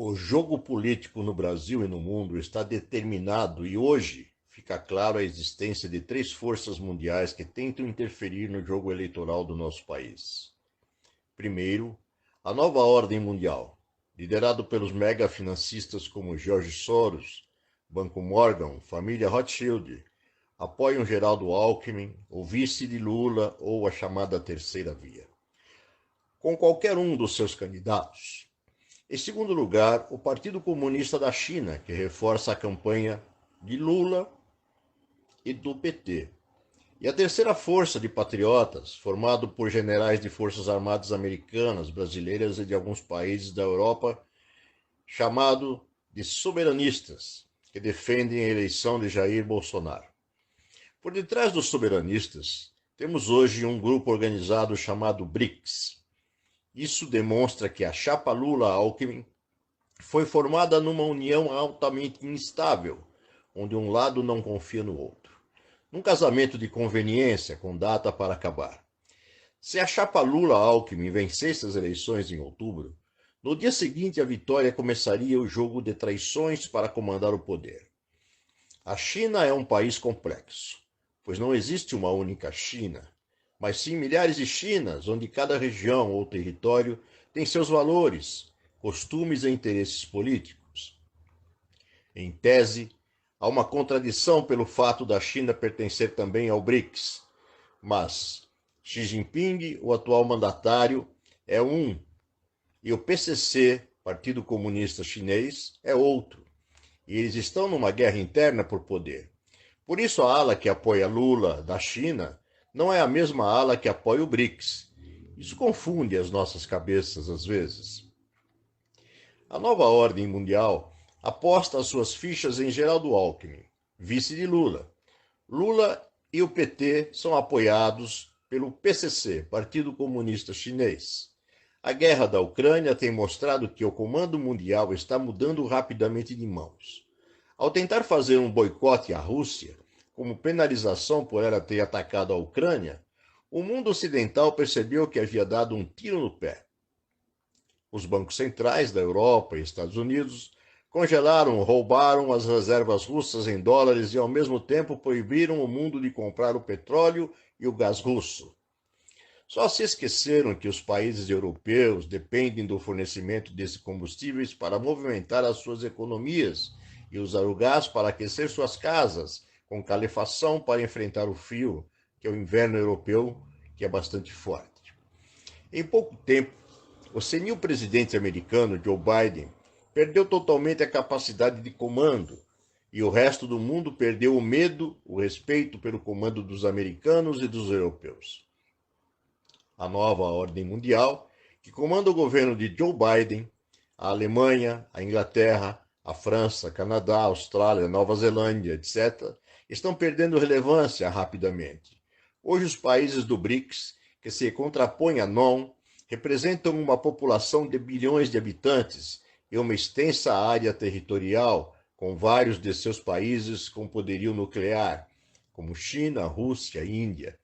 O jogo político no Brasil e no mundo está determinado e hoje fica claro a existência de três forças mundiais que tentam interferir no jogo eleitoral do nosso país. Primeiro, a nova ordem mundial, liderado pelos mega-financistas como George Soros, Banco Morgan, família Rothschild, apoiam Geraldo Alckmin, o vice de Lula ou a chamada terceira via. Com qualquer um dos seus candidatos. Em segundo lugar, o Partido Comunista da China, que reforça a campanha de Lula e do PT. E a terceira força de patriotas, formado por generais de forças armadas americanas, brasileiras e de alguns países da Europa, chamado de soberanistas, que defendem a eleição de Jair Bolsonaro. Por detrás dos soberanistas, temos hoje um grupo organizado chamado BRICS. Isso demonstra que a chapa Lula-Alckmin foi formada numa união altamente instável, onde um lado não confia no outro. Num casamento de conveniência com data para acabar. Se a chapa Lula-Alckmin vencesse as eleições em outubro, no dia seguinte à vitória começaria o jogo de traições para comandar o poder. A China é um país complexo, pois não existe uma única China, mas sim milhares de Chinas, onde cada região ou território tem seus valores, costumes e interesses políticos. Em tese, há uma contradição pelo fato da China pertencer também ao BRICS, mas Xi Jinping, o atual mandatário, é um, e o PCC, Partido Comunista Chinês, é outro, e eles estão numa guerra interna por poder. Por isso a ala que apoia Lula, da China, não é a mesma ala que apoia o BRICS. Isso confunde as nossas cabeças às vezes. A nova ordem mundial aposta as suas fichas em Geraldo Alckmin, vice de Lula. Lula e o PT são apoiados pelo PCC, Partido Comunista Chinês. A guerra da Ucrânia tem mostrado que o comando mundial está mudando rapidamente de mãos. Ao tentar fazer um boicote à Rússia, como penalização por ela ter atacado a Ucrânia, o mundo ocidental percebeu que havia dado um tiro no pé. Os bancos centrais da Europa e Estados Unidos congelaram, roubaram as reservas russas em dólares e, ao mesmo tempo, proibiram o mundo de comprar o petróleo e o gás russo. Só se esqueceram que os países europeus dependem do fornecimento desses combustíveis para movimentar as suas economias e usar o gás para aquecer suas casas, com calefação para enfrentar o frio, que é o inverno europeu, que é bastante forte. Em pouco tempo, o senil presidente americano Joe Biden perdeu totalmente a capacidade de comando e o resto do mundo perdeu o medo, o respeito pelo comando dos americanos e dos europeus. A nova ordem mundial, que comanda o governo de Joe Biden, a Alemanha, a Inglaterra, a França, Canadá, Austrália, Nova Zelândia, etc., estão perdendo relevância rapidamente. Hoje, os países do BRICS, que se contrapõem à NOM, representam uma população de bilhões de habitantes e uma extensa área territorial, com vários de seus países com poderio nuclear, como China, Rússia e Índia.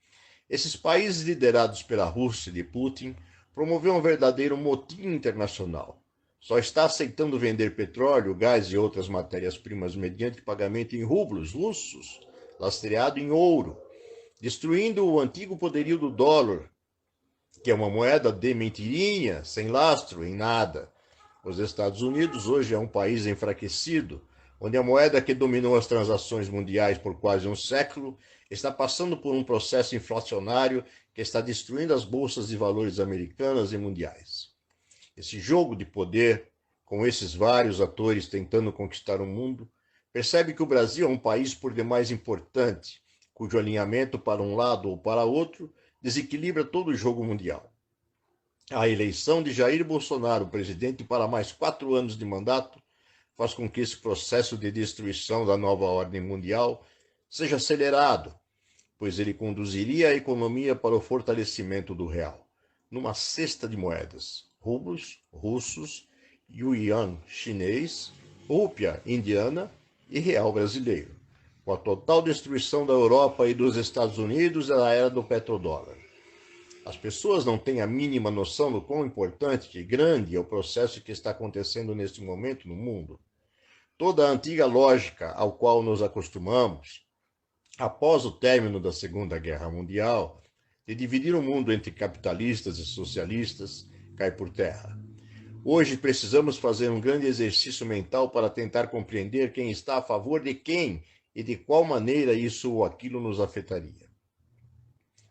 Esses países liderados pela Rússia de Putin promoveram um verdadeiro motim internacional. Só está aceitando vender petróleo, gás e outras matérias-primas mediante pagamento em rublos russos, lastreado em ouro, destruindo o antigo poderio do dólar, que é uma moeda de mentirinha, sem lastro, em nada. Os Estados Unidos hoje é um país enfraquecido, onde a moeda que dominou as transações mundiais por quase um século está passando por um processo inflacionário que está destruindo as bolsas de valores americanas e mundiais. Esse jogo de poder, com esses vários atores tentando conquistar o mundo, percebe que o Brasil é um país por demais importante, cujo alinhamento para um lado ou para outro desequilibra todo o jogo mundial. A eleição de Jair Bolsonaro, presidente para mais 4 anos de mandato, faz com que esse processo de destruição da nova ordem mundial seja acelerado, pois ele conduziria a economia para o fortalecimento do real, numa cesta de moedas, rublos russos, yuan chinês, rúpia indiana e real brasileiro, com a total destruição da Europa e dos Estados Unidos na era do petrodólar. As pessoas não têm a mínima noção do quão importante e grande é o processo que está acontecendo neste momento no mundo. Toda a antiga lógica ao qual nos acostumamos, após o término da Segunda Guerra Mundial, de dividir o mundo entre capitalistas e socialistas, cai por terra. Hoje precisamos fazer um grande exercício mental para tentar compreender quem está a favor de quem e de qual maneira isso ou aquilo nos afetaria.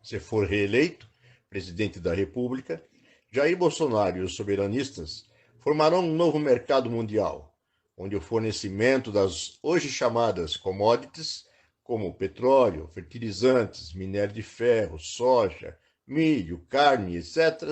Se for reeleito presidente da República, Jair Bolsonaro e os soberanistas formarão um novo mercado mundial, onde o fornecimento das hoje chamadas commodities, como petróleo, fertilizantes, minério de ferro, soja, milho, carne, etc.,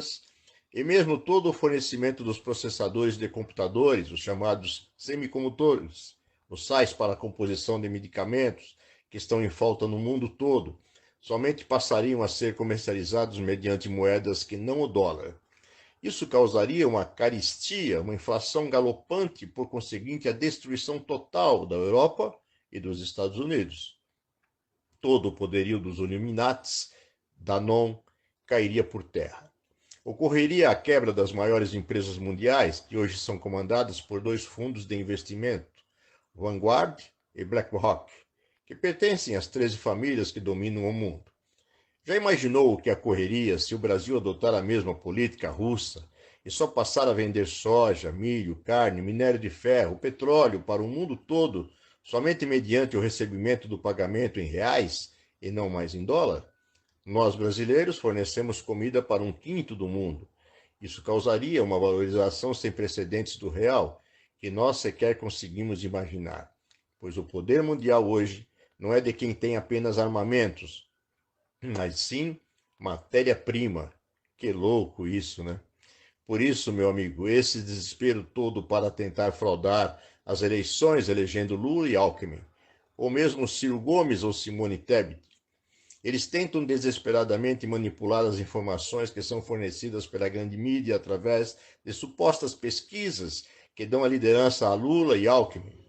e mesmo todo o fornecimento dos processadores de computadores, os chamados semicondutores, os sais para a composição de medicamentos, que estão em falta no mundo todo, somente passariam a ser comercializados mediante moedas que não o dólar. Isso causaria uma carestia, uma inflação galopante, por conseguinte, a destruição total da Europa e dos Estados Unidos. Todo o poderio dos Illuminatis, Danone, cairia por terra. Ocorreria a quebra das maiores empresas mundiais, que hoje são comandadas por dois fundos de investimento, Vanguard e BlackRock, que pertencem às 13 famílias que dominam o mundo. Já imaginou o que ocorreria se o Brasil adotar a mesma política russa e só passar a vender soja, milho, carne, minério de ferro, petróleo para o mundo todo somente mediante o recebimento do pagamento em reais e não mais em dólar? Nós, brasileiros, fornecemos comida para 1/5 do mundo. Isso causaria uma valorização sem precedentes do real, que nós sequer conseguimos imaginar, pois o poder mundial hoje não é de quem tem apenas armamentos, mas sim matéria-prima. Que louco isso, né? Por isso, meu amigo, esse desespero todo para tentar fraudar as eleições elegendo Lula e Alckmin, ou mesmo Ciro Gomes ou Simone Tebet. Eles tentam desesperadamente manipular as informações que são fornecidas pela grande mídia através de supostas pesquisas que dão a liderança a Lula e Alckmin.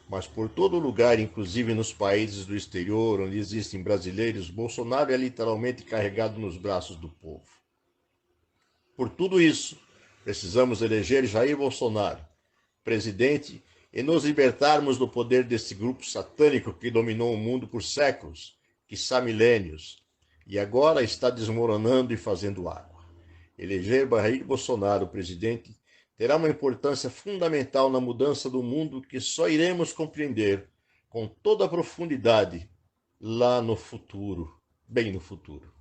Mas por todo lugar, inclusive nos países do exterior, onde existem brasileiros, Bolsonaro é literalmente carregado nos braços do povo. Por tudo isso, precisamos eleger Jair Bolsonaro presidente e nos libertarmos do poder desse grupo satânico que dominou o mundo por séculos, quiçá milênios, e agora está desmoronando e fazendo água. Eleger Jair Bolsonaro presidente terá uma importância fundamental na mudança do mundo que só iremos compreender com toda a profundidade lá no futuro, bem no futuro.